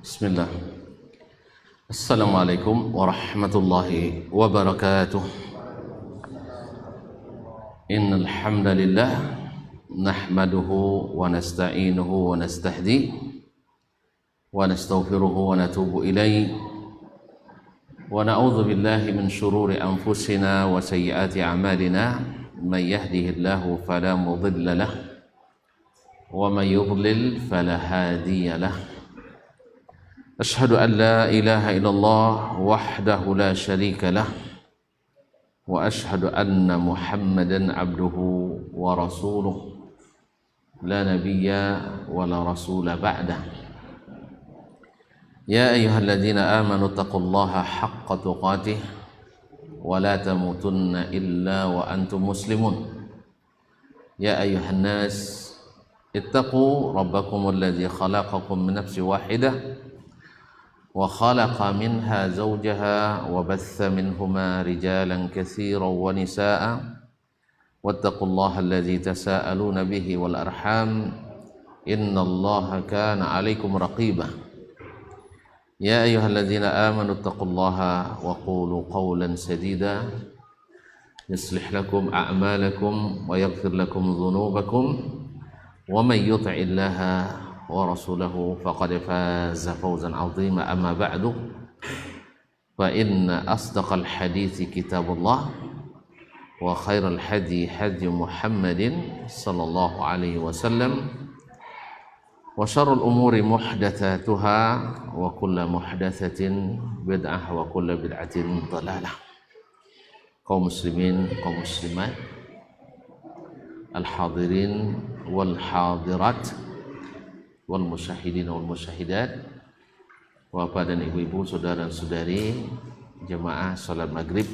Bismillah. Assalamualaikum warahmatullahi wabarakatuh. Innal hamdalillah nahmaduhu wa nasta'inuhu wa nastahdi wa nastaghfiruhu wa natubu ilayhi wa na'udzu billahi min shururi anfusina wa sayyiati a'malina man yahdihillahu fala mudilla lahu wa man yudlil fala hadiya lahu. أشهد أن لا إله إلا الله وحده لا شريك له وأشهد أن محمدا عبده ورسوله لا نبي ولا رسول بعده. يا أيها الذين آمنوا اتقوا الله حق تقاته ولا تموتن إلا وأنتم مسلمون. يا أيها الناس اتقوا ربكم الذي خلقكم من نفس واحدة وخلق منها زوجها وبث منهما رجالا كثيرا ونساء واتقوا الله الذي تساءلون به والأرحام إن الله كان عليكم رقيبا. يا أيها الذين آمنوا اتقوا الله وقولوا قولا سديدا يصلح لكم أعمالكم ويغفر لكم ذنوبكم ومن يطع الله ورسوله فقد فاز فوزا عظيما. أما بعد فإن أصدق الحديث كتاب الله وخير الهدي هدي محمد صلى الله عليه وسلم وشر الأمور محدثاتها وكل محدثة بدعة وكل بدعة ضلالة. kaum muslimin, kaum muslimat, al-hadirin wal hadirat wal musyahidin wal musyahidat, bapak dan ibu-ibu, saudara dan saudari, jemaah salat maghrib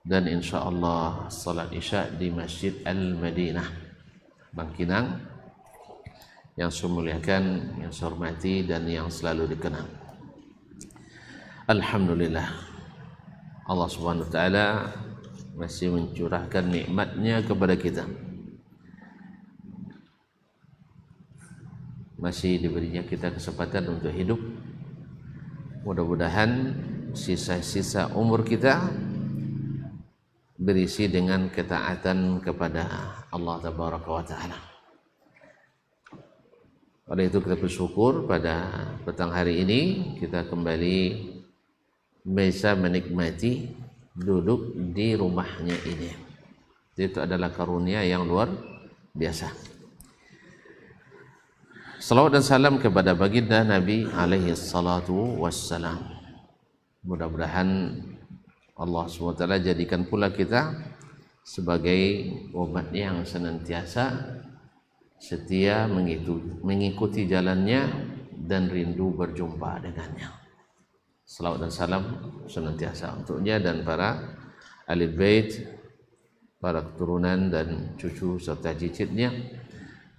dan insyaallah salat isya di Masjid Al-Madinah Bangkinang yang saya muliakan, yang saya hormati dan yang selalu dikenang. Alhamdulillah, Allah Subhanahu wa taala masih mencurahkan nikmatnya kepada kita. Masih diberinya kita kesempatan untuk hidup. Mudah-mudahan sisa-sisa umur kita berisi dengan ketaatan kepada Allah Tabaraka wa Ta'ala. Oleh itu kita bersyukur pada petang hari ini kita kembali bisa menikmati duduk di rumahnya ini. Itu adalah karunia yang luar biasa. Salawat dan salam kepada baginda Nabi alaihi salatu wassalam. Mudah-mudahan Allah SWT jadikan pula kita sebagai umat yang senantiasa setia mengikuti jalannya dan rindu berjumpa dengannya. Salawat dan salam senantiasa untuknya dan para ahli bait, para keturunan dan cucu serta cicitnya,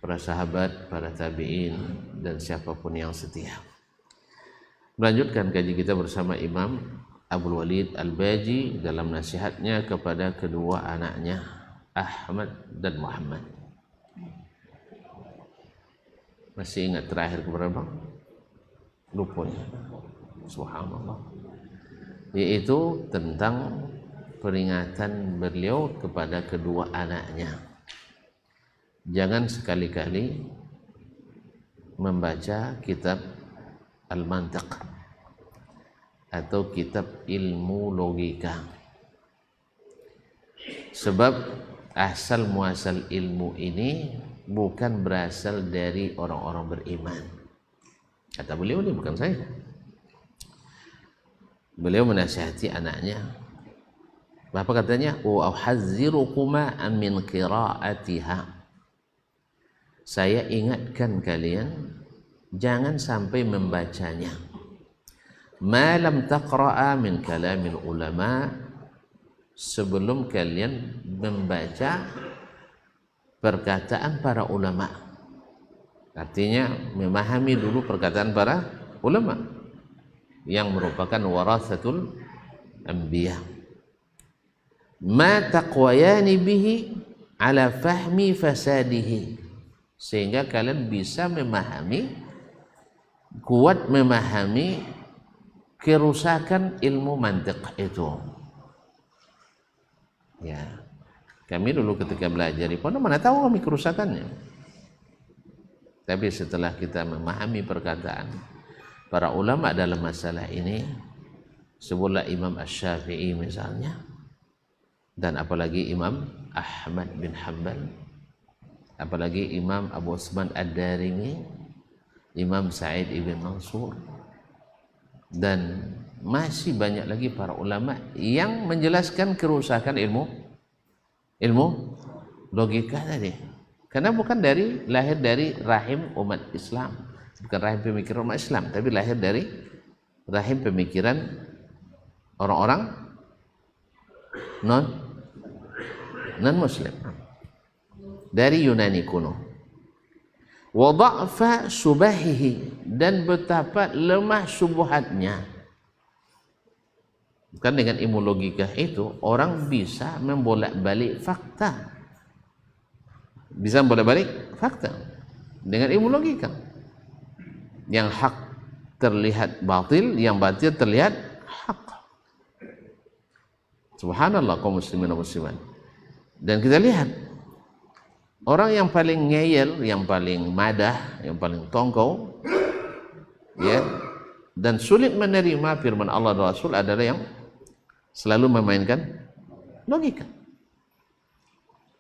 para sahabat, para tabi'in dan siapapun yang setia. Melanjutkan kaji kita bersama Imam Abdul Walid Al-Baji dalam nasihatnya kepada kedua anaknya Ahmad dan Muhammad. Masih ingat terakhir keberapa? Lupa ya. Subhanallah. Yaitu tentang peringatan beliau kepada kedua anaknya. Jangan sekali-kali membaca kitab Al-Mantiq atau kitab ilmu logika. Sebab asal muasal ilmu ini bukan berasal dari orang-orang beriman. Kata beliau, ini bukan saya. Beliau menasihati anaknya. Apa katanya? Wa uhadzirukuma min qiraatiha. Saya ingatkan kalian jangan sampai membacanya. Ma lam taqra'a min kalamil ulama, sebelum kalian membaca perkataan para ulama. Artinya memahami dulu perkataan para ulama yang merupakan warathatul anbiya. Ma taqwayani bihi ala fahmi fasadihi, sehingga kalian bisa memahami kuat memahami kerusakan ilmu mantiq itu. Ya, kami dulu ketika belajar di pondok mana tahu kami kerusakannya. Tapi setelah kita memahami perkataan para ulama dalam masalah ini, sebutlah Imam Asy-Syafi'i misalnya, dan apalagi Imam Ahmad bin Hanbal, apalagi Imam Abu Utsman Ad-Darimi, Imam Sa'id ibn Mansur, dan masih banyak lagi para ulama yang menjelaskan kerusakan ilmu logika tadi. Karena bukan lahir dari rahim umat Islam, bukan rahim pemikiran umat Islam, tapi lahir dari rahim pemikiran orang-orang non Muslim dari Yunani kuno. Wa dha'fa subahihi, dan betapa lemah subuhatnya. Bukan dengan ilmu logika itu orang bisa membolak-balik fakta. Bisa membolak-balik fakta dengan ilmu logika. Yang hak terlihat batil, yang batil terlihat hak. Subhanallah kaum muslimin dan muslimat. Dan kita lihat orang yang paling ngeyel, yang paling madah, yang paling tongkol, ya, dan sulit menerima firman Allah dan Rasul adalah yang selalu memainkan logika.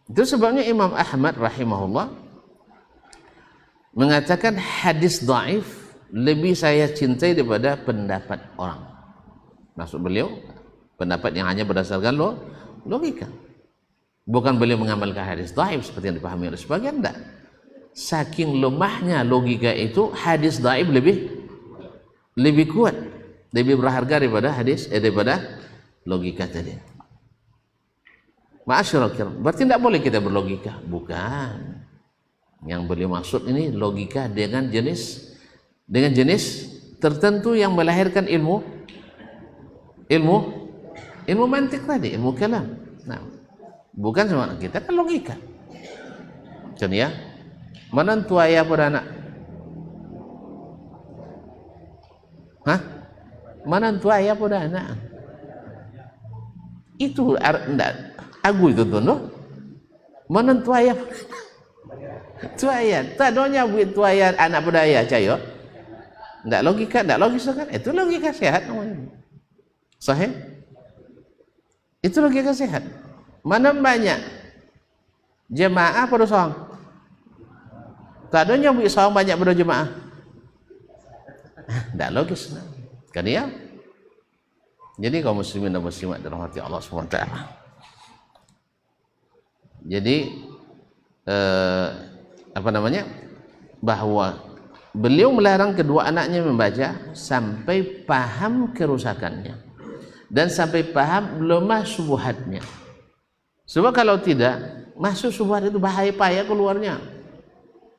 Itu sebabnya Imam Ahmad rahimahullah mengatakan hadis dhaif lebih saya cintai daripada pendapat orang. Maksud beliau pendapat yang hanya berdasarkan logika. Bukan beliau mengamalkan hadis dhaif seperti yang dipahami oleh sebagian, tidak. Saking lemahnya logika itu, hadis dhaif lebih kuat, lebih berharga daripada daripada logika tadi. Ma'asyiral kiram, berarti tidak boleh kita berlogika? Bukan. Yang beliau maksud ini logika dengan jenis tertentu yang melahirkan ilmu mantik tadi, ilmu kalam. Nah, bukan semua kita kan logika. Kan ya? Menentu ayah pada anak. Hah? Menentu ayah pada anak. Itu enggak agu itu tuh, no? Menentu ayah. Tu ayah, tak donya buat tu ayah anak budaya cayo. Enggak logika, enggak logis kan? Itu logika sehat namanya. Sahih? Itu logika sehat. Mana banyak jemaah pada soang? Tak donya buat soang banyak pada jemaah. Enggak logis, kan ya? Jadi kaum muslimin dan muslimat dirahmati Allah SWT. Jadi bahwa beliau melarang kedua anaknya membaca sampai paham kerusakannya dan sampai paham lemah subuhatnya. Sebab kalau tidak, masuk subuhat itu bahaya, payah keluarnya,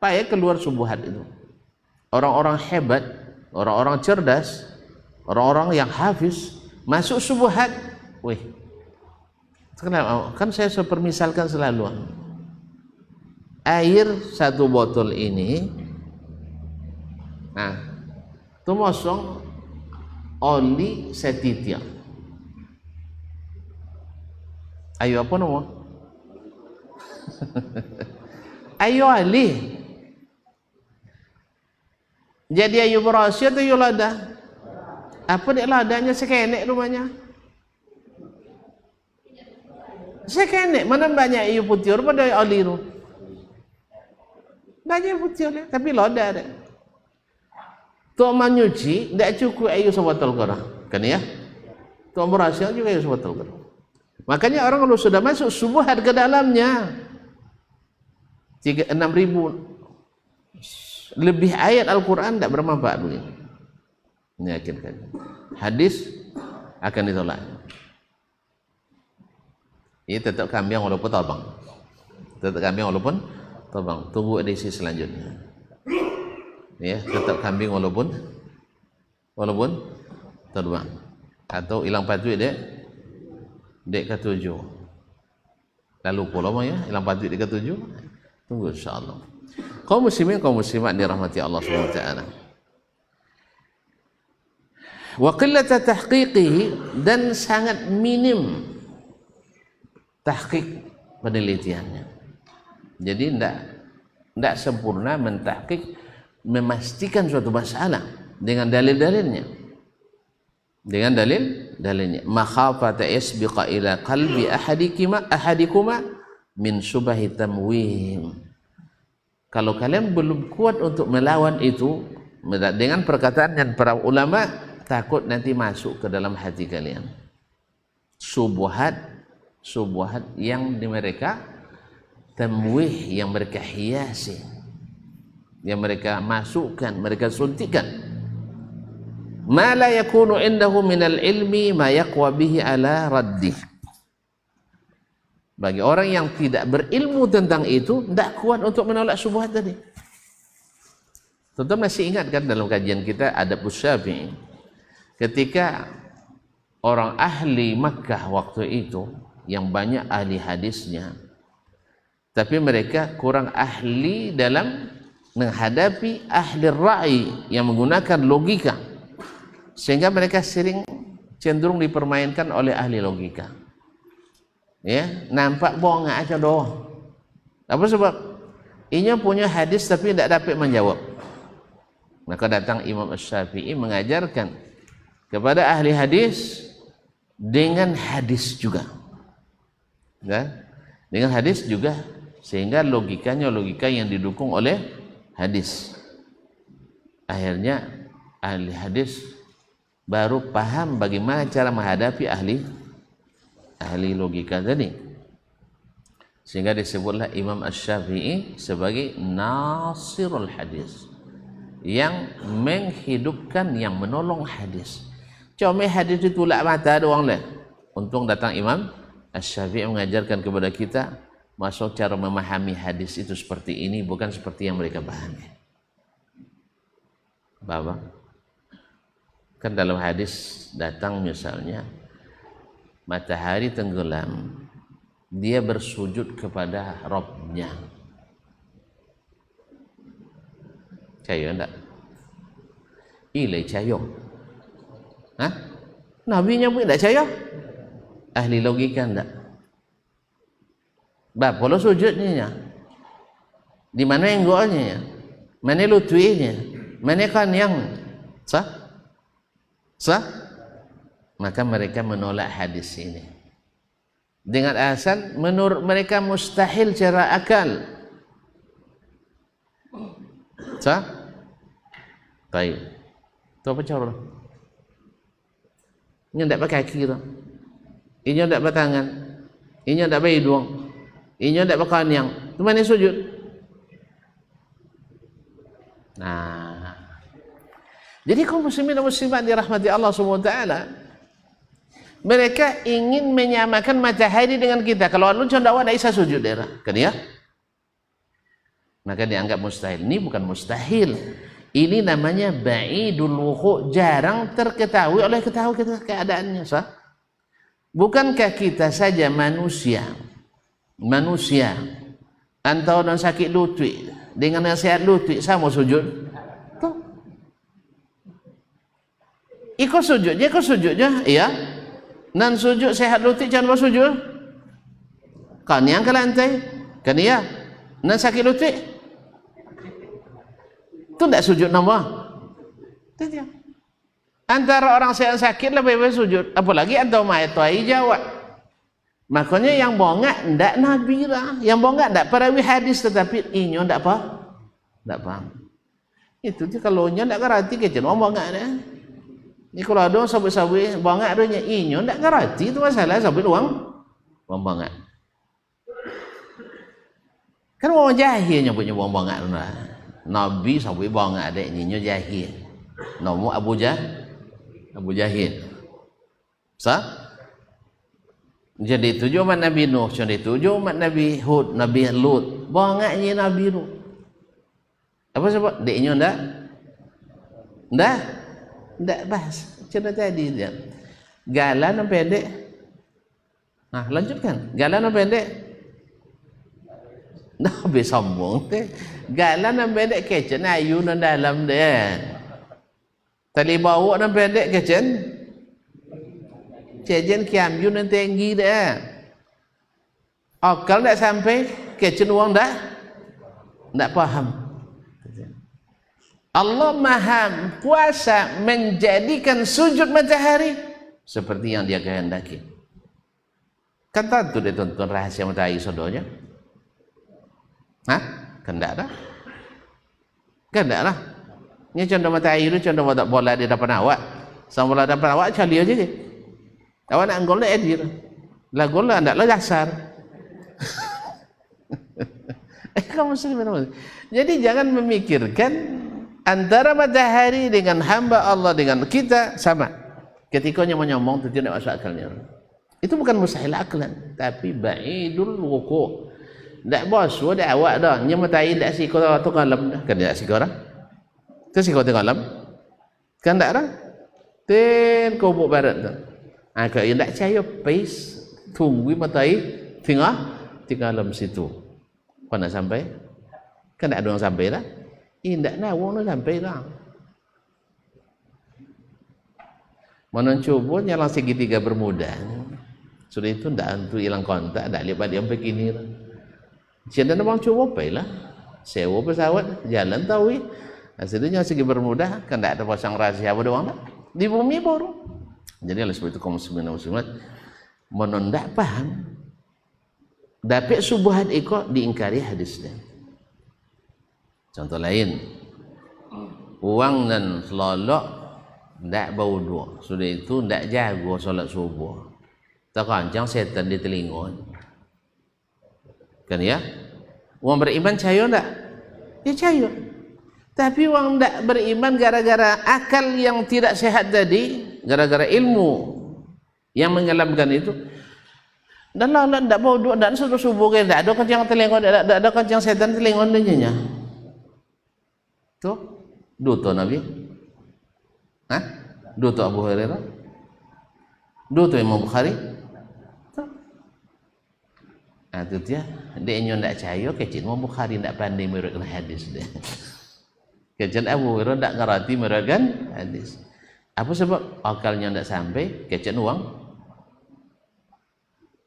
payah keluar subuhat itu. Orang-orang hebat, orang-orang cerdas, orang-orang yang hafiz masuk subuhat, wih. Kenapa? Kan saya sepermisalkan selalu, air satu botol ini, nah, itu mosong oli setitia. Ayo apa nama? Ayo ali. Jadi ayo berhasil atau ayo lada? Apa dek ladanya sekenek rumahnya? Sekenek, mana banyak ayu putih pada oli itu. Banyak putih oleh, tapi lada ada. Tok menyuci tidak cukup ayu sebotol korang, kan ya? Tok berhasil juga ayu sebotol korang. Makanya orang kalau sudah masuk subuhat ke dalamnya, 6.000 lebih ayat Al-Quran tidak bermanfaat begini. Meyakinkan. Hadis akan ditolak. Ini tetap kambing walaupun tobang. Tetap kambing walaupun tobang. Tunggu edisi selanjutnya. Ya, tetap kambing walaupun terbang. Atau hilang patuh dek ke-7. Lalu pulau ya, hilang patuh dek ke-7. Tunggu insyaallah. Kaum muslimin kaum muslimat dirahmati Allah Subhanahu wa taala. Wa qillata tahqiqihi, dan sangat minim tahqiq penelitiannya. Jadi tidak sempurna mentahqiq, memastikan suatu masalah dengan dalil-dalilnya. Dengan dalilnya. Makhafata yasbiqa ila qalbi ahadikuma min syubahi tamwihim. Kalau kalian belum kuat untuk melawan itu dengan perkataan dan para ulama, takut nanti masuk ke dalam hati kalian subuhat yang mereka tamwih, yang mereka hiasi, yang mereka masukkan, mereka suntikan. Ma la yakunu indahu minal ilmi ma yaqwa bihi ala raddih. Bagi orang yang tidak berilmu tentang itu, tidak kuat untuk menolak syubhat tadi. Tentu masih ingat kan dalam kajian kita Adab Syafi'i, ketika orang ahli Makkah waktu itu yang banyak ahli hadisnya, tapi mereka kurang ahli dalam menghadapi ahli ra'i yang menggunakan logika, sehingga mereka sering cenderung dipermainkan oleh ahli logika. Ya, nampak bohong aja doang. Apa sebab? Inya punya hadis tapi tidak dapat menjawab. Maka datang Imam Syafi'i mengajarkan kepada ahli hadis dengan hadis juga, ya? Dengan hadis juga, sehingga logikanya logika yang didukung oleh hadis. Akhirnya ahli hadis baru paham bagaimana cara menghadapi ahli logika tadi, sehingga disebutlah Imam Asy-Syafi'i sebagai nasirul hadis, yang menghidupkan, yang menolong hadis. Cuma hadis ditolak mata doang lah. Untung datang Imam Asy-Syafi'i mengajarkan kepada kita masuk cara memahami hadis itu seperti ini, bukan seperti yang mereka pahami. Bapak, kan dalam hadis datang misalnya matahari tenggelam, dia bersujud kepada Rabbnya. Cayo enggak? Ilai cayo. Hah? Nabinya pun enggak cayo? Ahli logika enggak? Bab, kalau sujudnya, di mana yang goalnya? Mana lutwinya? Mana kan yang sah? Maka mereka menolak hadis ini dengan alasan menurut mereka mustahil secara akal. Sah? Baik. Tu apa cara? Ini tidak pakai kaki tu. Ini tidak pakai tangan. Ini tidak pakai hidung. Ini tidak pakai kanyang. Tu mana sujud? Nah, jadi kaum muslimin dan muslimat dirahmati Allah SWT, mereka ingin menyamakan matahari dengan kita. Kalau Allah condawa tidak bisa sujud daerah, kan ya? Maka dianggap mustahil. Ini bukan mustahil. Ini namanya ba'idul wuqu', jarang terketahui oleh ketahui kita keadaannya, sah? Bukankah kita saja manusia antau dan sakit lutut dengan nasihat lutut sama sujud? Tuh. Ikut sujudnya, iya. Nan sujud sehat lutut jangan sujud. Kan yang ke lantai, kan iya. Nan sakit lutut, itu tidak sujud nama. Tidak. Antara orang sehat sakit lebih baik sujud, apalagi atau mayat tuai jawab. Makanya yang bongak tidak nabi lah, yang bongak tidak perawi hadis, tetapi inyo tidak paham. Itu dia kalau inyo tidak ngerti kecil orang bongak dah. Ini kalau ada sabit bongak adanya inyo tidak ngerti, itu masalah sabit uang bongak. Kan orang jahil yang punya bongak lah. Nabi sabit bongak ada inyo jahil. Nama Abu Jahil. Sah? Jadi tujuh umat Nabi Nuh, jadi tujuh umat Nabi Hud, Nabi Lut, bongaknya Nabi Nuh. Apa sebab? Deknya ndak bahas. Cerita tadi dia. Galan yang pendek. Nah, lanjutkan. Galan yang pendek. Nah, habis sombong teh. Galan yang pendek kecil ayu nang dalam dia. tali bau dan pendek kecen cejen kiam yun yang tinggi dah akal tak sampai kecen uang dah tak paham. Allah maha kuasa menjadikan sujud matahari seperti yang dia kehendaki. Kan tentu dia tonton rahasia matahari sodonya. Hah? Kan tak dah? Kan tak lah? Ini contoh matahari itu contoh bola di depan awak. Sama bola di depan awak cari aja je. Awak nak gol lah edir. Lah gol lah tak lah dasar. Kamu muslim. Jadi jangan memikirkan antara matahari dengan hamba Allah dengan kita sama. Ketika nyomong itu tidak masuk akalnya. Itu bukan mustahil aklan, tapi ba'idul wuku'. Tak bos, ada awak dah. Nya matahari tak sikau tu kalam dah. Kan tak sikau dah. Tu sikau tu kalam. Kan tak dah. Ten kubuk barat tu. Kalau yang tak percaya, pais tunggu matahari tinggal dalam situ. Kau nak sampai? Kan tak ada orang sampai dah. Tidak nak orang nak sampai dah. Mana cuba nyala segitiga bermuda. Sudah itu tidak untuk hilang kontak, tak lihat dia sampai kini dah. Siapa nak cuba paylah. Sewa pesawat, jalan tahu. Hasilnya segi bermuda, kan tak ada pasang rahasia apa doang dah. Di bumi baru. Jadi oleh sebab itu kaum muslimin dan muslimat menondak paham. Dapat subuhat ikut diingkari hadis dia. Contoh lain, uang dan selolok tak berwuduk. Sudah itu tak jaga solat subuh. Terkancang setan di telinga. Kan ya? Orang beriman percaya tak? Ya percaya. Tapi orang tak beriman gara-gara akal yang tidak sehat tadi, gara-gara ilmu yang mengelamkan itu. Dan lah tak berwuduk, tak suruh subuh kan, tak ada kancang telinga, tak ada kancang setan telinga dia. Tu duto Nabi. Hah? Duto Abu Hurairah. Duto Imam Bukhari. Itu dia nyon tak percaya kecil Imam Bukhari tak pandai meriwayatkan hadis dia. Kecil Abu Hurairah tak ngerti meriwayatkan hadis. Apa sebab? Akalnya tak sampai kecil uang.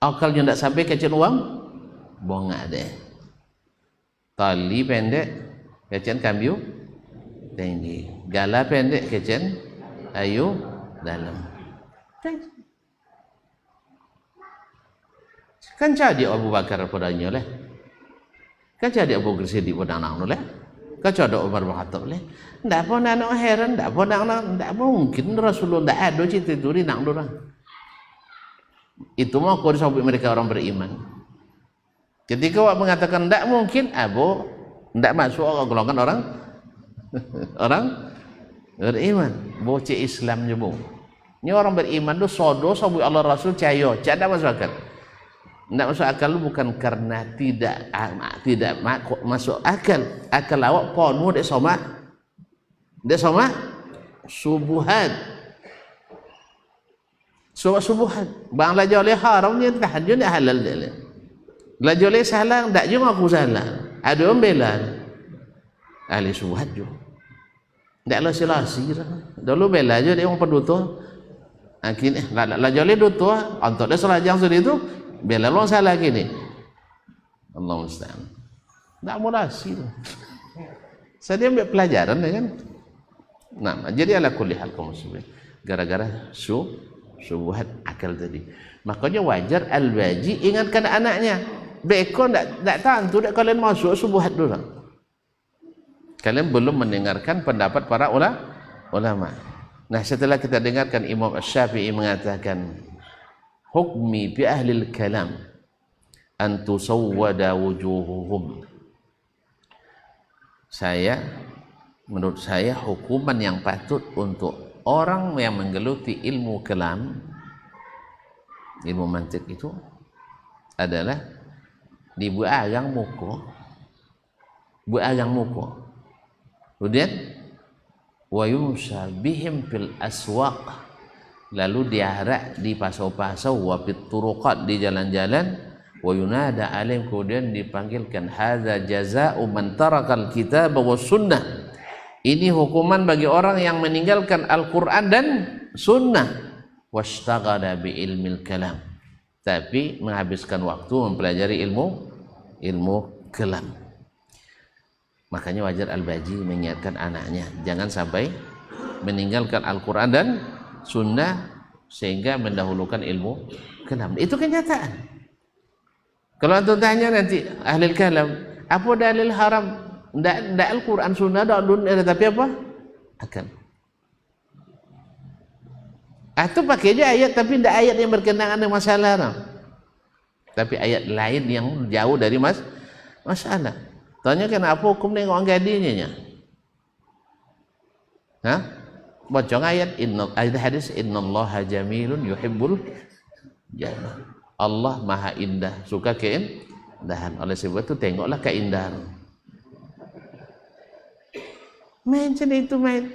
Akalnya tak sampai kecil uang. Bongak deh. Tali pendek kecil kambiu tinggi. Gala pendek kecil ayu dalam. Kan jadi Abu Bakar padanya leh. Kan jadi Abu Bakar Siddiq pada anak leh. Kan jadi Umar bin Khattab leh. Ndak pun anak heran, ndak pun anak, ndak mungkin Rasulullah ndak ada cerita itu di nak orang. Itu mah kau disebut mereka orang beriman. Ketika awak mengatakan ndak mungkin, Abu ndak masuk golongan orang orang beriman. Bocah Islam je bu. Ini orang beriman tu sodo sabui Allah Rasul percaya, tak masuk akal. Tidak masuk akal bukan karena tidak masuk akal. Akal awak penuh dek sama subuhat. Subuhat. Bang la joleh haram ni tahajud ni halal dia. La joleh salah tak juga aku salah. Ada orang bela. Ahli subuhat juga. Taklah silasi dah. Dulu bela je dia orang penduta. Akhirnya la joleh duta, antok dia salah jang sudah itu. Bela lo salah gini. Allah musta'an. Tak mulasi tu. Saya ambil pelajaran ya kan. Nah, jadi ala kulli hal kaum muslimin. Gara-gara subuhat akal tadi. Makanya wajar al-baji ingatkan anaknya. Beko tak tahu tak kalian masuk subuhat dulu. Kalian belum mendengarkan pendapat para ulama. Nah, setelah kita dengarkan Imam Asy-Syafi'i mengatakan hukmi bi ahlil kalam an tusawwada wujuhuhum. Menurut saya hukuman yang patut untuk orang yang menggeluti ilmu kalam, ilmu mantik itu adalah dibuat agang muka, kemudian wa yumsha bihim fil aswaq, lalu diarak di pasau-pasau wa fit turuqat, di jalan-jalan, wa yunada alim, kemudian dipanggilkan hadza jazaa'u man tarakal kitab wa sunnah, Ini hukuman bagi orang yang meninggalkan Al-Quran dan Sunnah. Washtaghala bi ilmil kalam, tapi menghabiskan waktu mempelajari ilmu kalam. Makanya wajar Al-Baji mengingatkan anaknya jangan sampai meninggalkan Al-Quran dan Sunnah sehingga mendahulukan ilmu kalam. Itu kenyataan. Kalau antum tanya nanti ahli kalam, apa dalil haram? Ndak Al-Quran Sunnah tapi apa? Akal. Atau pakai aja ayat tapi ndak ayat yang berkenaan dengan masalah no. Tapi ayat lain yang jauh dari masalah. Tanya kenapa hukum nengok gadinya? Hah? Baca ayat hadis innallaha jamilun yuhibbul jamal. Allah Maha Indah, suka keindahan. Oleh sebab itu tengoklah keindahan. Main itu main.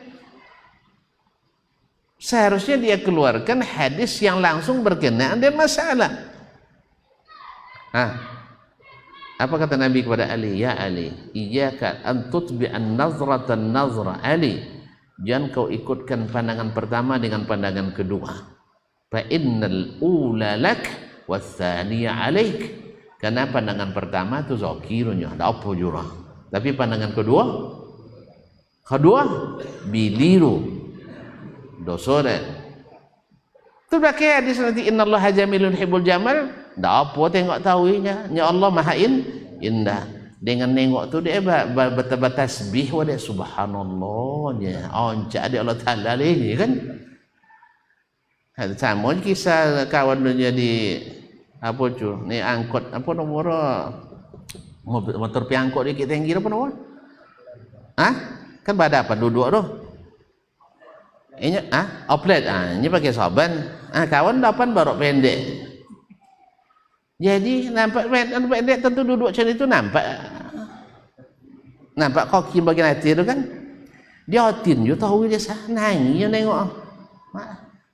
Seharusnya dia keluarkan hadis yang langsung berkenaan dengan masalah. Apa kata Nabi kepada Ali? Ya Ali, iyyaka an tutbi'an nazratan nazra. Ali, jangan kau ikutkan pandangan pertama dengan pandangan kedua. Fa innal ula lak wathaniya alaik. Karena pandangan pertama itu zakirun, ada apa jurah. Tapi pandangan kedua biliru dosa. Tu pakai hadis nanti innallaha jamilun hibbul jamal. Ndak apa tengok tahunya, ya Allah Maha Indah. Dengan nengok tu dia bertasbih wa dia subhanallah dia. Oncak dia Allah Taala lagi kan. Sama kisah kawan dia di apa tu? Ni angkot apa nomor motor piangkot dia kita tinggi apa nomor? Kan pada apa duduk tu? Ini oplet ini pakai saban. Kawan 8 barok pendek. Jadi nampak pendek tentu duduk macam itu nampak kaki bagian hati tu kan. Dia otin je tahu dia nangis dia nengok.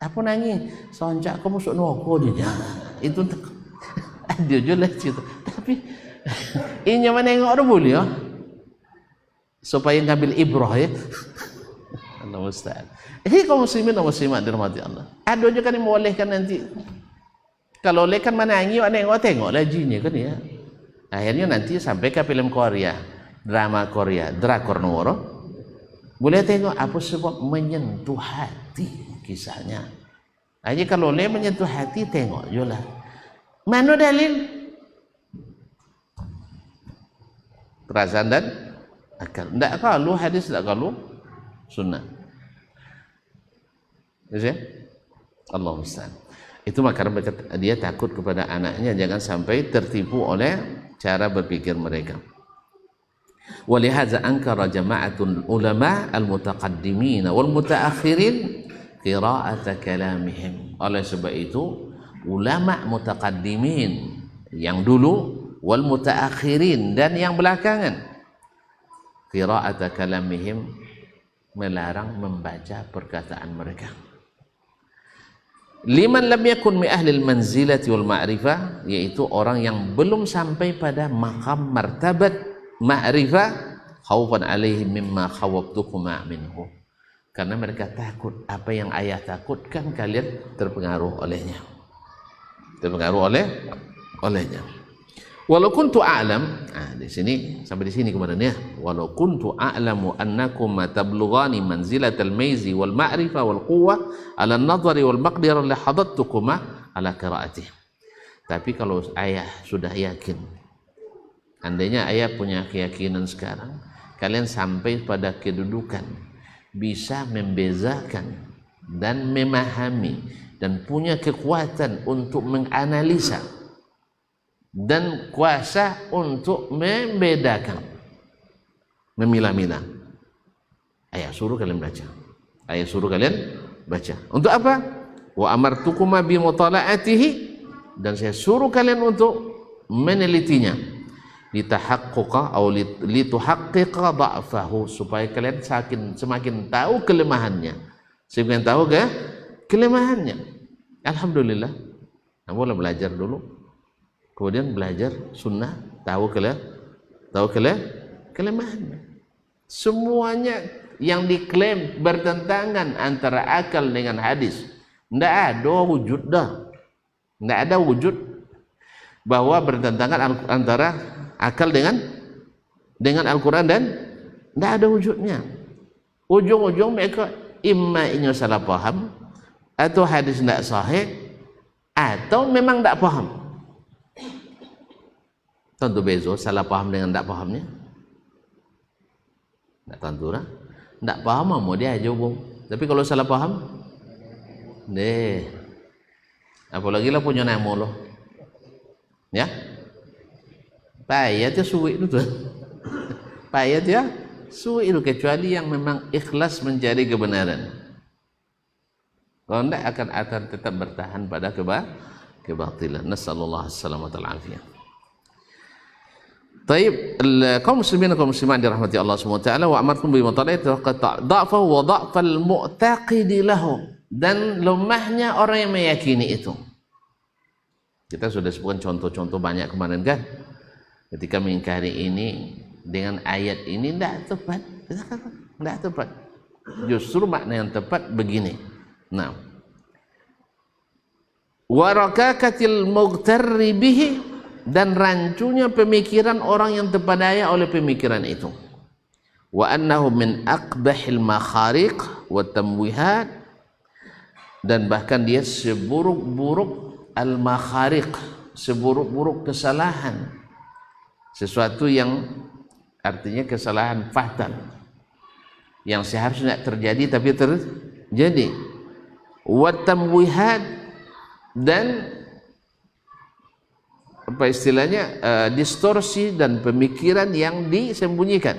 Apa nangis? Sonjak kau masuk neraka dia. Itu ada je lah cerita. Tapi ini mana nengok tu boleh ya. Supaya ngambil ibrah ya. Allah musta'an. Kaum muslimin dan muslimat dirahmati Allah. Ada je kan yang membolehkan nanti. Kalau boleh kan menangis, tengok lajinya kan ya. Akhirnya nanti sampai ke film Korea, drama Korea, drakor nomor. Boleh tengok apa sebab menyentuh hati kisahnya. Aja kalau boleh menyentuh hati tengok jelah. Mana dalil? Perasaan dan akal. Tidak kalau hadis, tidak kalau sunnah. Ya? Allah musta'an. Itu maka dia takut kepada anaknya jangan sampai tertipu oleh cara berpikir mereka. Walihadza ankara jama'atul ulama al-mutaqaddimin wal mutaakhirin qira'at kalamihim. Oleh sebab itu ulama mutaqaddimin yang dulu wal mutaakhirin dan yang belakangan qira'at kalamihim melarang membaca perkataan mereka. Liman lam yakun mi ahlil manzilati wal ma'rifah, yaitu orang yang belum sampai pada maqam martabat ma'rifah, khaufan alaihim mimma khawabtukuma minhu, karena mereka takut apa yang ayah takutkan kalian terpengaruh olehnya, olehnya. Walau kuntu a'lam, di sini sampai di sini kemarin ya. Walau kuntu a'lamu annakum tablughani manzilatal maizi wal ma'rifah wal quwwah ala an-nadhari wal maqdirah la hadattukuma ala qiraatih. Tapi kalau ayah sudah yakin, andainya ayah punya keyakinan sekarang, kalian sampai pada kedudukan bisa membezakan dan memahami dan punya kekuatan untuk menganalisa dan kuasa untuk membedakan, memilah-milah. Ayah suruh kalian baca. Untuk apa? Wa amartukuma bi mutala'atihi, dan saya suruh kalian untuk menelitinya. Litahaqquqa atau lituhaqqiqa dha'fahu, supaya kalian semakin tahu kelemahannya. Semakin tahu kelemahannya. Alhamdulillah. Boleh belajar dulu. Kemudian belajar sunnah, tahu kelemahannya. Semuanya yang diklaim bertentangan antara akal dengan hadis. Tidak ada wujud dah. Tidak ada wujud bahwa bertentangan antara akal dengan Al-Quran, dan tidak ada wujudnya. Ujung-ujung mereka imma ingin salah paham, atau hadis tidak sahih, atau memang tidak paham. Tentu bezo salah paham dengan tidak pahamnya. Tidak tentu lah. Tidak paham mau dia aja bung. Tapi kalau salah paham, deh. Apalagi lah punya nama loh. Ya. Payah dia suwi itu tuh. Payah dia suwi itu, kecuali yang memang ikhlas mencari kebenaran. Kalau tidak akan tetap bertahan pada kebatilan. Nasallallahu alaihi wasallam. Taib, kaum muslimin kaum muslimat dirahmati Allah Subhanahu wa taala, wa amartum bi mutala'ati dha'fahu wa dha'fal mu'taqidi lahu, dan lemahnya orang yang meyakini itu. Kita sudah sebutkan contoh-contoh banyak kemarin kan, ketika mengingkari ini dengan ayat ini tidak tepat, tidak tepat. Justru makna yang tepat begini. Nah, warakakatil mughtarri bihi, dan rancunya pemikiran orang yang terpedaya oleh pemikiran itu. Wa annahu min aqbahil makhariq wa tamwihat, dan bahkan dia seburuk-buruk al-makhariq, seburuk-buruk kesalahan, sesuatu yang artinya kesalahan fatal yang seharusnya tidak terjadi tapi terjadi. Wa tamwihat, dan apa istilahnya, distorsi dan pemikiran yang disembunyikan.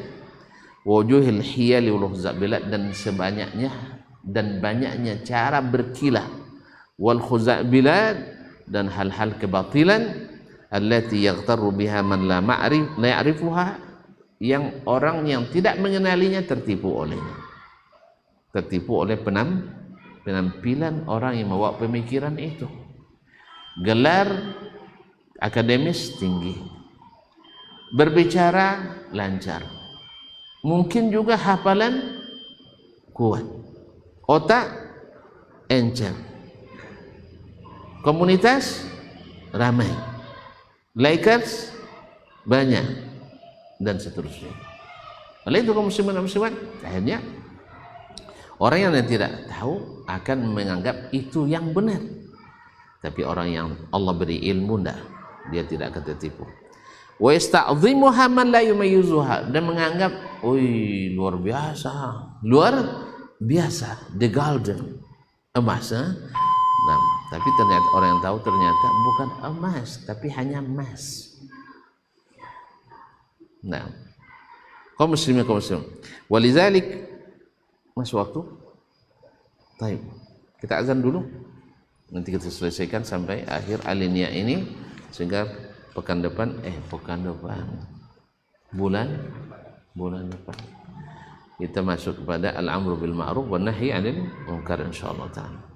Wujuhil hiyali wal khuzabilat, dan sebanyaknya dan banyaknya cara berkilah, wal khuzabilat, dan hal-hal kebatilan, allati yaghtarru biha man la ya'rifuha, yang orang yang tidak mengenalinya tertipu olehnya, tertipu oleh penampilan orang yang membawa pemikiran itu. Gelar akademis tinggi, berbicara lancar, mungkin juga hafalan kuat, otak encer, komunitas ramai, likers banyak, dan seterusnya. Oleh itu kaum muslimin dan muslimat, akhirnya orang yang tidak tahu akan menganggap itu yang benar. Tapi orang yang Allah beri ilmu, dia tidak akan tertipu. Wa yasta'dhimuha man la yumayyizuha, dan menganggap, "Oi, luar biasa, the golden, emas." Nah, tapi ternyata orang yang tahu ternyata bukan emas, tapi hanya emas. Nah, kaum muslimin kaum muslim. Walizalik, masuk waktu. Baik, kita azan dulu. Nanti kita selesaikan sampai akhir alinea ini, sehingga bulan depan kita masuk kepada al-amru bil ma'ruf wan nahyi 'anil munkar insyaallah taala.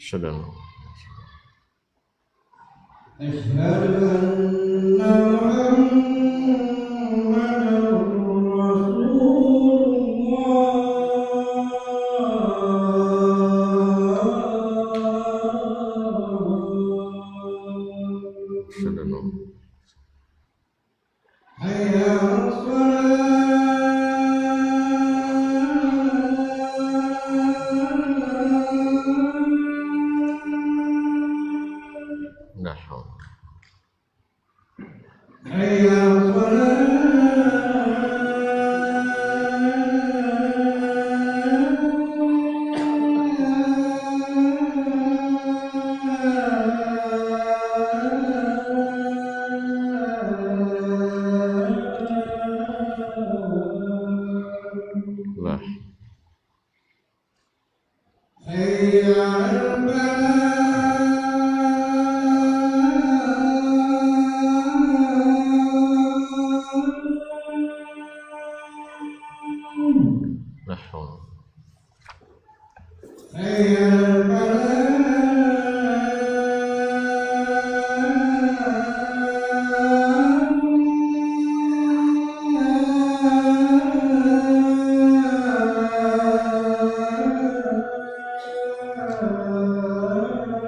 Sudah. Asyhadu anna Muhammadar Rasulullah. Sudah. Hayya 'alas shalah. Nahwu. Hayya 'alas salah. Lah. Hayya 'alal falah. Nahwu. Hayya 'alal Nahwu.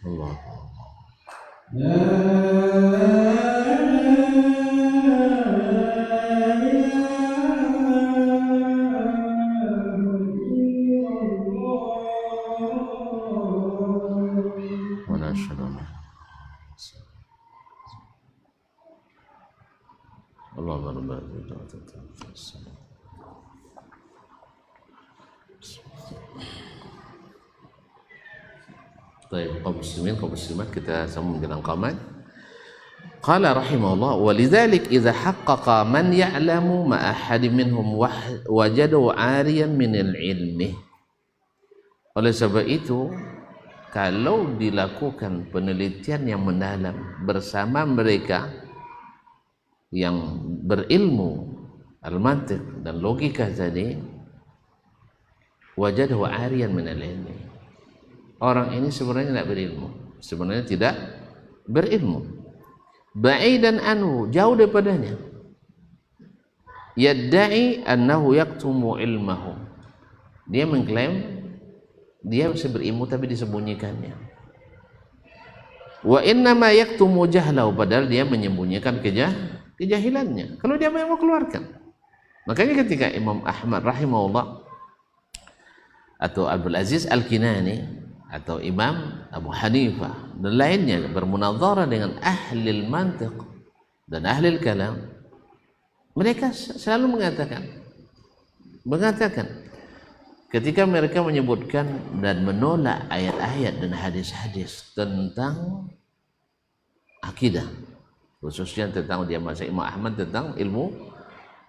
Allah. Wa nashhadu anna Allahumma rabbana Baik, kaum muslimin, kaum muslimat, kita sama menjelang qamat. Qala rahimahullah, walidzalik idza haqqaqa man ya'lamu ma ahadin minhum wajadu 'ariyan min al-ilmi. Oleh sebab itu, kalau dilakukan penelitian yang mendalam bersama mereka yang berilmu al-mantiq dan logika tadi, wajadahu 'ariyan min al-ilmi. Orang ini sebenarnya tidak berilmu, sebenarnya tidak berilmu. Ba'idan anhu, jauh daripadanya. Yadda'i annahu yaktumu ilmahu. Dia mengklaim dia bisa berilmu tapi disembunyikannya. Wa innama yaktumu jahlahu, padahal dia menyembunyikan kejahilannya. Kalau dia mau keluarkan. Makanya ketika Imam Ahmad rahimahullah atau Abdul Aziz Al-Kinani atau Imam Abu Hanifah dan lainnya bermunadharah dengan ahli mantiq dan ahli kalam, mereka selalu mengatakan ketika mereka menyebutkan dan menolak ayat-ayat dan hadis-hadis tentang akidah, khususnya tentang dia masa Imam Ahmad tentang ilmu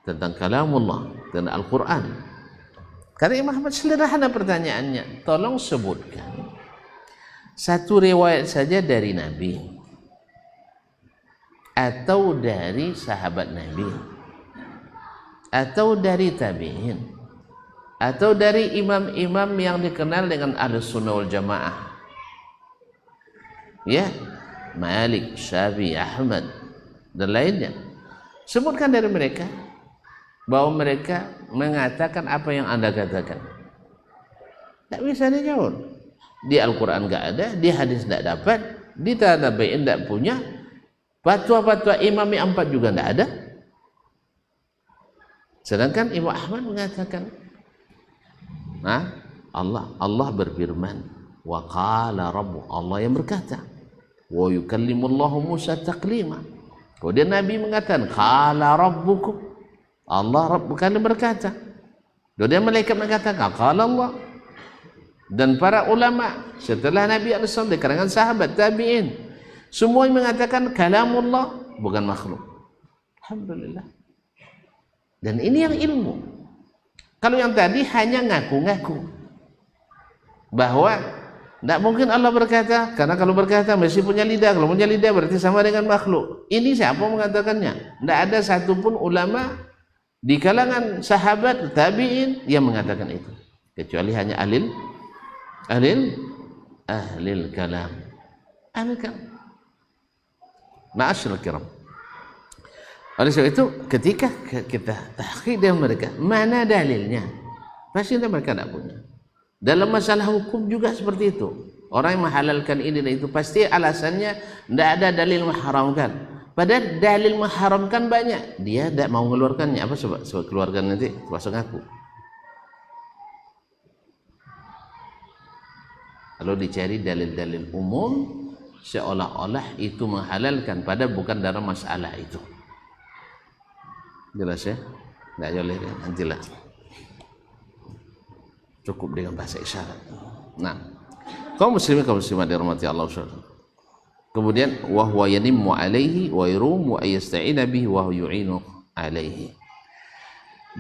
tentang kalamullah dan Al-Quran. Karena Imam Ahmad sederhana pertanyaannya, tolong sebutkan satu riwayat saja dari Nabi atau dari sahabat Nabi atau dari tabi'in atau dari imam-imam yang dikenal dengan Ahlus Sunnah wal Jamaah, ya, Malik, Syafi'i, Ahmad dan lainnya. Sebutkan dari mereka bahwa mereka mengatakan apa yang Anda katakan. Tak bisa dijawab. Di Al-Quran nggak ada, di hadis nggak dapat, di tabi'in nggak punya, fatwa-fatwa imam yang 4 juga nggak ada. Sedangkan Imam Ahmad mengatakan, Allah berfirman, wa qala rabbu, Allah yang berkata, wa yukallimullahu Musa taklima. Kemudian Nabi mengatakan, qala rabbukum, Allah Rabb kalian berkata. Kemudian malaikat mengatakan, qala Allah. Dan para ulama setelah Nabi SAW di kalangan sahabat tabi'in semua mengatakan kalamullah bukan makhluk. Alhamdulillah. Dan ini yang ilmu. Kalau yang tadi hanya ngaku-ngaku bahwa tidak mungkin Allah berkata, karena kalau berkata mesti punya lidah, kalau punya lidah berarti sama dengan makhluk. Ini siapa mengatakannya? Tidak ada satupun ulama di kalangan sahabat tabi'in yang mengatakan itu, kecuali hanya ahlil kalam. Ahlil kalam. Ma'asyiral kiram. Oleh sebab itu, ketika kita tahqiq dengan mereka, mana dalilnya? Pasti mereka tidak punya. Dalam masalah hukum juga seperti itu. Orang yang menghalalkan ini dan itu pasti alasannya tidak ada dalil mengharamkan. Padahal dalil mengharamkan banyak. Dia tidak mau mengeluarkannya. Apa sebab keluarkan nanti? Termasuk aku. Kalau dicari dalil-dalil umum, seolah-olah itu menghalalkan, padahal bukan dalam masalah itu. Jelas ya? Tidak boleh nantilah. Cukup dengan bahasa isyarat. Nah, kaum muslimin kaum muslimat dirahmati Allah SWT. Kemudian wa huwa yanimmu alaihi wa yarum wa yasta'ina bihi wa yu'inu alaihi.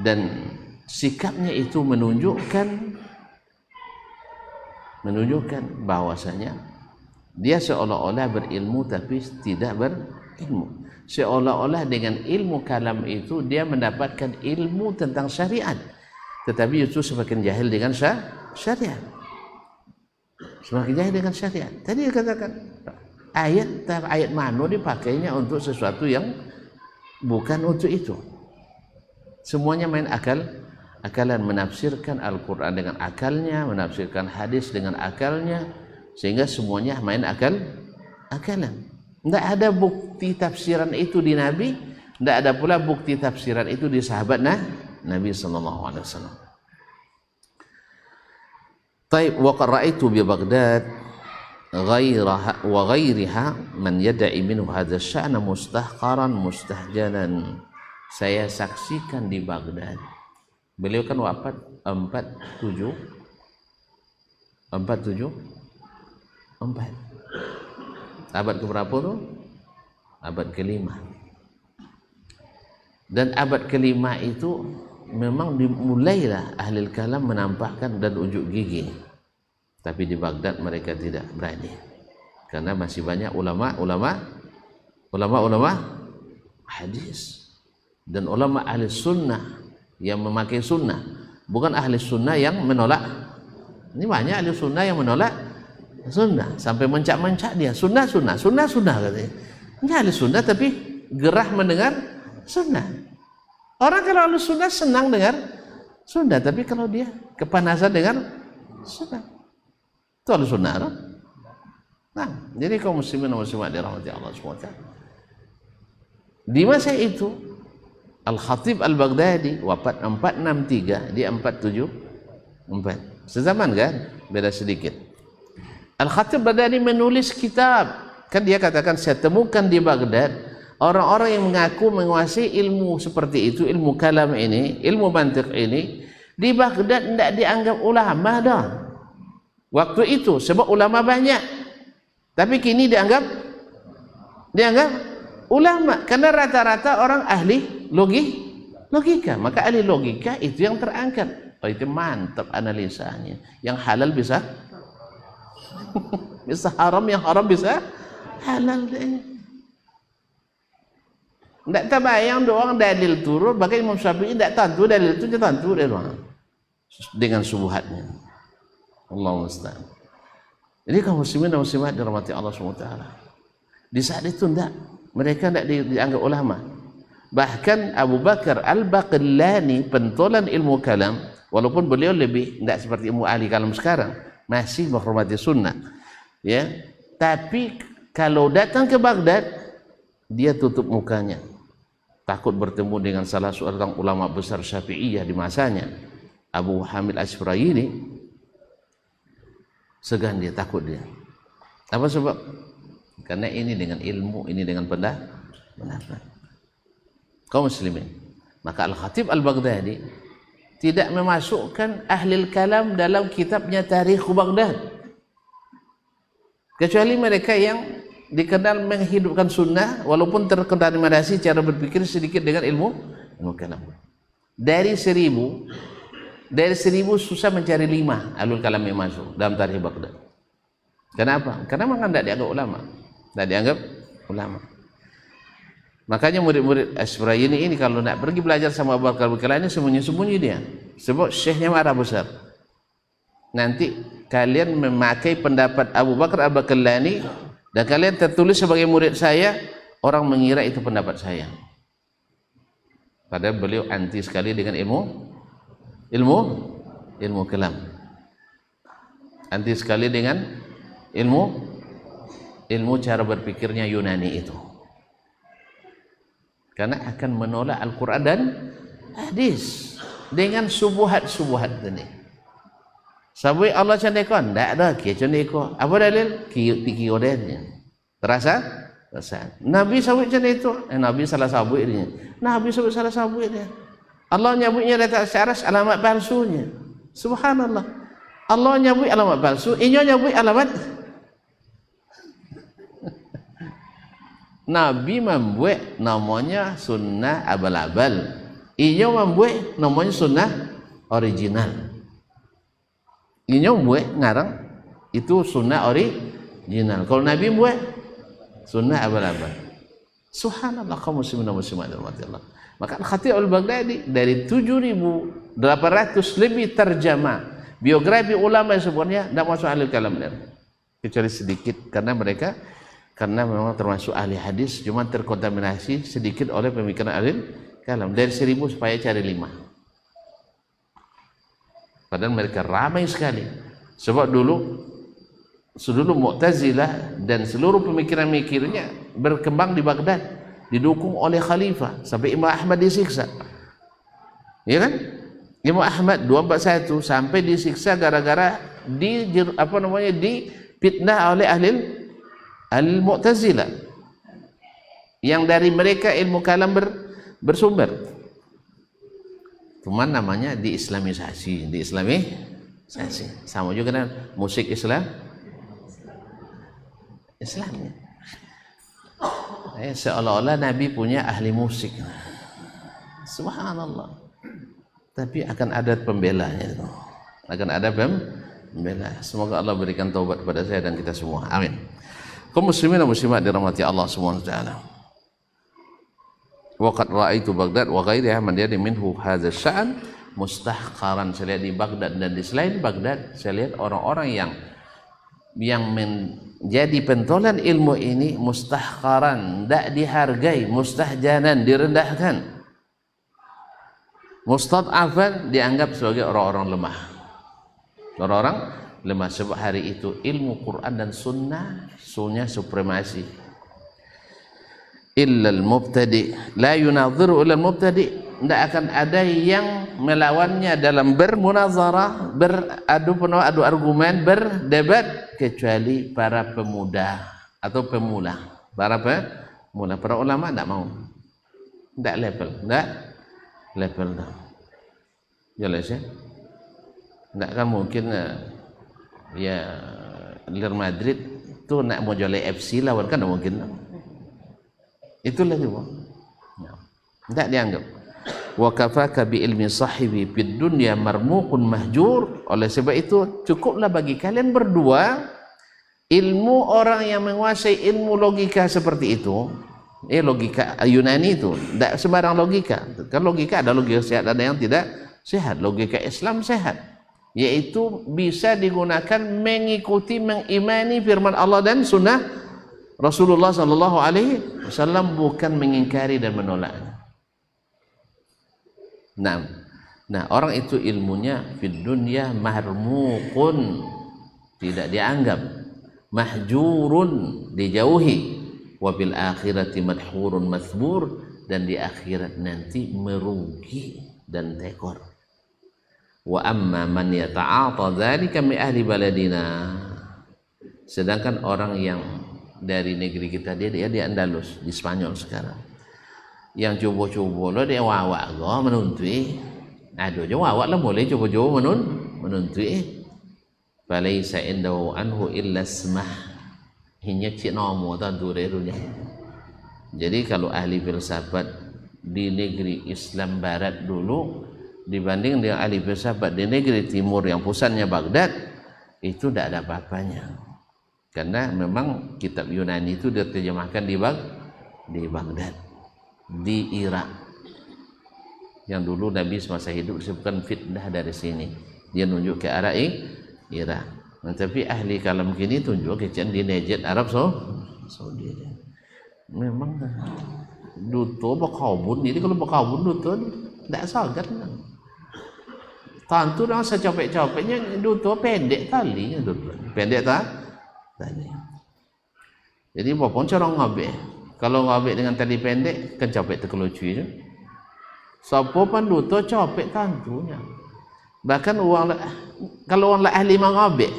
Dan sikapnya itu menunjukkan bahwasanya dia seolah-olah berilmu tapi tidak berilmu. Seolah-olah dengan ilmu kalam itu dia mendapatkan ilmu tentang syariat, tetapi itu semakin jahil dengan syariat. Semakin jahil dengan syariat. Tadi dikatakan ayat mano dipakainya untuk sesuatu yang bukan untuk itu. Semuanya main akalan, menafsirkan Al-Quran dengan akalnya, menafsirkan hadis dengan akalnya, sehingga semuanya main akalan. Tidak ada bukti tafsiran itu di Nabi, tidak ada pula bukti tafsiran itu di sahabat Nabi sallallahu alaihi wasallam. Taib wa qara'aitu bi Baghdad ghairaha wa ghairiha man yad'i minhu hadha sya'na mustahqaran mustahjanan. Saya saksikan di Baghdad. Beliau kan wafat 47 abad keberapa tu? Abad kelima. Dan abad kelima itu memang dimulailah ahli kalam menampakkan dan unjuk gigi. Tapi di Baghdad mereka tidak berani. Karena masih banyak ulama hadis dan ulama ahli sunnah yang memakai sunnah, bukan ahli sunnah yang menolak. Ini banyak ahli sunnah yang menolak sunnah, sampai mencak-mencak dia sunnah katanya. Ini ahli sunnah tapi gerah mendengar sunnah. Orang kalau ahli sunnah senang dengar sunnah, tapi kalau dia kepanasan dengar sunnah, itu ahli sunnah. Nah, jadi kaum muslimin dan muslimat dirahmati Allah SWT. Di masa itu Al-Khatib Al-Baghdadi wafat 463, dia 474. Sezaman kan? Beda sedikit. Al-Khatib Al-Baghdadi menulis kitab. Kan dia katakan, saya temukan di Baghdad orang-orang yang mengaku menguasai ilmu seperti itu, ilmu kalam ini, ilmu mantiq ini, di Baghdad tidak dianggap ulama dah. Waktu itu sebab ulama banyak, tapi kini dianggap ulama karena rata-rata orang ahli logika. Maka ahli logika itu yang terangkat. Oh, itu mantap analisanya. Yang halal bisa bisa haram, yang haram bisa halal. Tidak terbayang doang dalil turun, bahkan Imam Syafi'i tidak tentu dalil itu, dia tentu dia doang dengan subuhatnya. Allahu musta'an. Jadi kaum muslimin dan muslimat dirahmati Allah SWT, di saat itu mereka tidak dianggap ulama. Bahkan Abu Bakar Al-Baqillani, pentolan ilmu kalam, walaupun beliau lebih tidak seperti ilmu ahli kalam sekarang, masih menghormati sunnah, ya. Tapi kalau datang ke Baghdad, dia tutup mukanya, takut bertemu dengan salah seorang ulama besar Syafi'iyah di masanya, Abu Hamid Ash-Shurayini. Segan dia, takut dia. Apa sebab? Karena ini dengan ilmu, ini dengan pendapat kaum muslimin. Maka Al-Khatib Al-Baghdadi tidak memasukkan ahli kalam dalam kitabnya Tarikh Baghdad, kecuali mereka yang dikenal menghidupkan sunnah walaupun terkontaminasi cara berpikir sedikit dengan ilmu kalam. Dari 1000 dari 1000 susah mencari 5 ahlul kalam yang masuk dalam tarikh Baghdad. Kenapa? Karena memang tidak dianggap ulama, tidak dianggap ulama. Makanya murid-murid Asfaraini ini kalau nak pergi belajar sama Abu Bakar Al-Bakillani sembunyi-sembunyi dia, sebab syekhnya marah besar. Nanti kalian memakai pendapat Abu Bakar Al-Bakillani dan kalian tertulis sebagai murid saya, orang mengira itu pendapat saya. Padahal beliau anti sekali dengan ilmu kalam. Anti sekali dengan ilmu cara berpikirnya Yunani itu. Karena akan menolak Al-Quran dan hadis dengan subuhat-subuhat ini. Sabui Allah candekon, tidak ada kia candeko. Apa dalil? Kiki odenya. Terasa? Terasa. Nabi sabui candeko. Nabi salah sabui dia. Nabi sabui salah sabui dia. Allah nyebutnya di atas aras alamat palsunya. Subhanallah. Allah nyebut alamat palsu, inyo nyebut alamat. Nabi membuat namanya sunnah abal-abal, inyo membuat namanya sunnah original. Inyo membuat ngarang itu sunnah original. Kalau Nabi membuat sunnah abal-abal. Subhanallah, kaum muslimin dan muslimat dirahmati Allah. Maka Al-Khatib Al-Baghdadi dari 7.800 lebih terjemah biografi ulama sebenarnya tidak masuk ahli kalam kecuali sedikit karena memang termasuk ahli hadis, cuma terkontaminasi sedikit oleh pemikiran ahli kalam. Dari 1000 supaya cari 5. Padahal mereka ramai sekali. Sebab dulu Mu'tazilah dan seluruh pemikiran-pemikirannya berkembang di Baghdad, didukung oleh khalifah sampai Imam Ahmad disiksa. Ya kan? Imam Ahmad 241 sampai disiksa gara-gara dipitnah oleh ahli Mu'tazilah yang dari mereka ilmu kalam bersumber. Cuman namanya diislamisasi. Sama juga dengan musik Islam. Seolah-olah Nabi punya ahli musik. Subhanallah. Tapi akan ada pembelanya. Akan ada pembela. Semoga Allah berikan taubat kepada saya dan kita semua. Amin. Kaum muslimin dan muslimat dirahmati Allah Subhanahu wa taala. Waqad ra'aitu Baghdad wa ghairiha man yadi minhu hadza sya'an mustahqaran. Saya lihat di Baghdad dan di selain Baghdad, saya lihat orang-orang yang menjadi pentolan ilmu ini mustahqaran, tidak dihargai, mustahjanan, direndahkan, mustad'afan, dianggap sebagai orang-orang lemah. Orang-orang lemah sebab hari itu ilmu Quran dan sunnah supremasi. Illal mubtadi la yunadhiru illal mubtadi, tidak akan ada yang melawannya dalam bermunazarah, adu argumen, berdebat kecuali para pemuda atau pemula. Para ulama tidak mau, tidak level jelas ya. Tidak kan mungkin ya Real Madrid tu nak mau jual FC lawan kan tidak mungkin. Itulah dia. Tidak dianggap. Wa kafaka bi ilmi sahibi fid dunya marmuqun mahjur. Oleh sebab itu cukuplah bagi kalian berdua ilmu orang yang menguasai ilmu logika seperti itu. Logika Yunani itu tidak sembarang logika. Kan logika ada logika sehat, ada yang tidak sehat. Logika Islam sehat, yaitu bisa digunakan mengikuti, mengimani firman Allah dan sunnah Rasulullah sallallahu alaihi wasallam, bukan mengingkari dan menolaknya. Nah, orang itu ilmunya fid dunya marmuqun, tidak dianggap, mahjurun, dijauhi, wa bil akhirati madhurun mathbur, dan di akhirat nanti merugi dan tekor. Wa amma man yata'ata dzalika min ahli baladina, sedangkan orang yang dari negeri kita, dia di Andalus, di Spanyol sekarang, yang coba-coba lo dia wawak go menuntui, aduh jo wawak lah boleh coba-coba menuntui, falaisa indahu anhu illa ismah, hanya cik nomo tak durerunya. Jadi kalau ahli filsafat di negeri Islam Barat dulu dibanding dengan ahli filsafat di negeri timur yang pusatnya Baghdad, itu tidak ada apa-apanya. Karena memang kitab Yunani itu diterjemahkan di Baghdad, di Irak, yang dulu Nabi semasa hidup disebutkan fitnah dari sini, dia nunjuk ke arah Irak. Nah, tapi ahli kalam kini tunjuk ke di Najd Arab Saudi. Memang duto berkabun, jadi kalau berkabun duto tidak sangat. Tantu dah secapek-capeknya duto pendek talinya, duto pendek tali. Jadi walaupun cara ngabek, kalau ngabek dengan tali pendek kan capek terkelucu je. Siapa pun duto capek tantunya. Bahkan kalau orang ahli mengabek,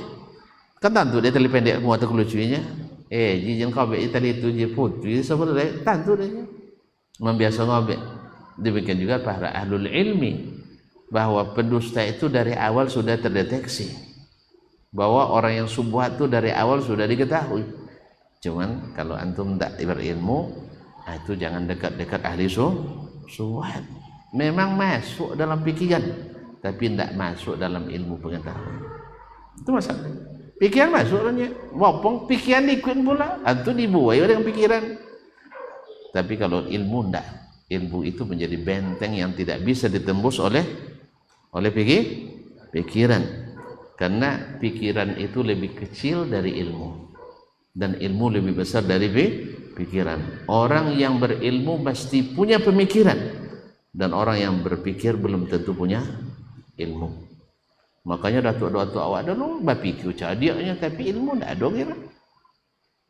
kan tantu dia tali pendek semua terkelucunya. Jijin ngabek tali itu je putih sebenarnya tantu dia. Membiasa ngabek. Demikian juga para ahlul ilmi, bahwa pendusta itu dari awal sudah terdeteksi, bahwa orang yang subuhat itu dari awal sudah diketahui. Cuman kalau antum tak berilmu, itu jangan dekat-dekat ahli subuhat. Memang masuk dalam pikiran, tapi tidak masuk dalam ilmu pengetahuan. Itu masalah. Pikiran masuk orangnya, walaupun pikiran ikut pula, antum dibuai dengan pikiran. Tapi kalau ilmu tidak, ilmu itu menjadi benteng yang tidak bisa ditembus oleh pikiran, karena pikiran itu lebih kecil dari ilmu dan ilmu lebih besar dari pikiran. Orang yang berilmu pasti punya pemikiran, dan orang yang berpikir belum tentu punya ilmu. Makanya datuk-datuk awak dulu berpikir cadiaknya, tapi ilmu tidak ada kira.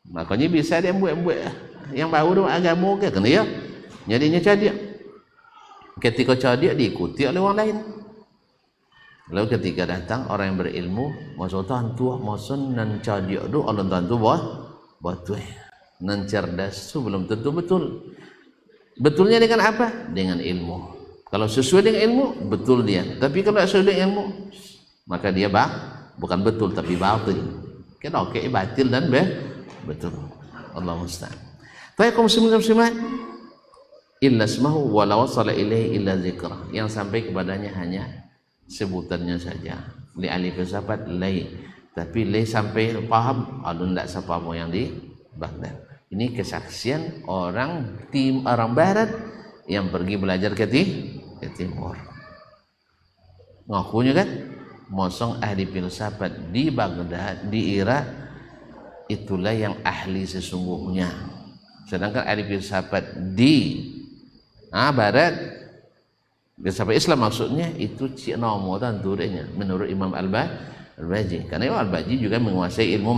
Makanya bisa dia buat yang baru agama ke kena ya, jadinya cadiak. Ketika cadiak diikuti oleh orang lain. Lalu ketika datang orang yang berilmu, maksud tantu maksud nan cadiak tu Allah tantu betul, nan cerdas tu belum tentu betul. Betulnya dengan apa? Dengan ilmu. Kalau sesuai dengan ilmu, betul dia. Tapi kalau sesuai dengan ilmu, maka dia bukan betul tapi batil. Kena oke batil dan betul. Allah musta'an. Tapi kaum muslimin illa ismahu wa la wasala ilaihi illa zikra, yang sampai kepadanya hanya sebutannya saja. Li ahli filsafat lay, tapi lay sampai paham alun tidak sepaham yang di Baghdad. Ini kesaksian orang barat yang pergi belajar ke timur. Ngakunya kan mosong ahli filsafat di Baghdad, di Irak, itulah yang ahli sesungguhnya. Sedangkan ahli filsafat di barat, filsafat Islam maksudnya itu cik nomo tanturnya menurut Imam Al-Baji. Karena Imam Al-Baji juga menguasai ilmu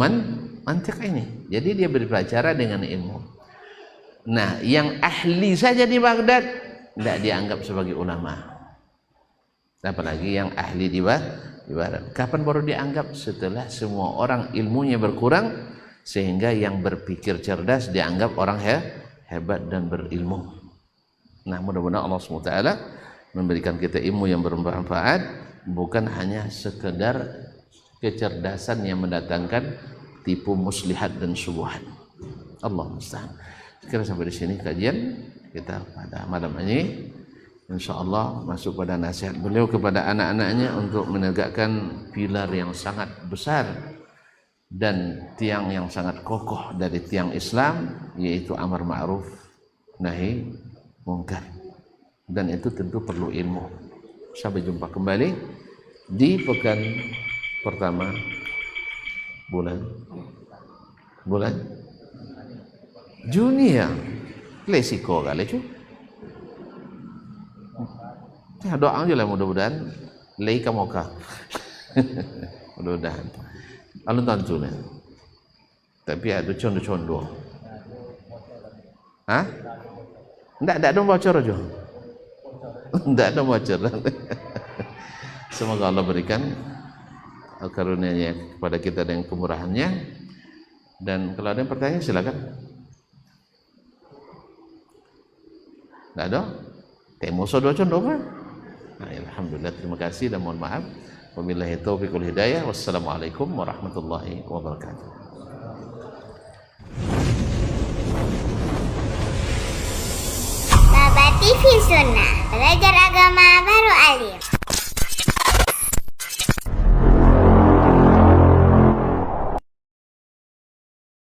mantiq ini. Jadi dia berbicara dengan ilmu. Nah, yang ahli saja di Baghdad tidak dianggap sebagai ulama. Apalagi yang ahli di barat. Kapan baru dianggap? Setelah semua orang ilmunya berkurang, sehingga yang berpikir cerdas dianggap orang hebat dan berilmu. Nah, mudah-mudahan Allah SWT memberikan kita ilmu yang bermanfaat, bukan hanya sekedar kecerdasan yang mendatangkan tipu muslihat dan syubhat. Allah musta'an. Kira sampai di sini kajian kita pada malam ini. InsyaAllah masuk pada nasihat beliau kepada anak-anaknya untuk menegakkan pilar yang sangat besar dan tiang yang sangat kokoh dari tiang Islam, yaitu amar ma'ruf nahi mungkar. Dan itu tentu perlu ilmu. Sampai jumpa kembali di pekan pertama bulan Juni ya. Lesiko kali cu. Ya, doa aja lah mudah-mudahan leika moka. Mudah-mudahan. Alun tantunya. Tapi ada condo-condo. Hah? Enggak ada bocor aja. Enggak ada bocor. Semoga Allah berikan karunia-Nya kepada kita dengan kemurahannya. Dan kalau ada yang pertanyaan silakan. Enggak ada? Temu so condo mah. Nah, alhamdulillah, terima kasih dan mohon maaf. Wabillahi taufiq wal hidayah. Wassalamualaikum warahmatullahi wabarakatuh. Baba TV Sunnah.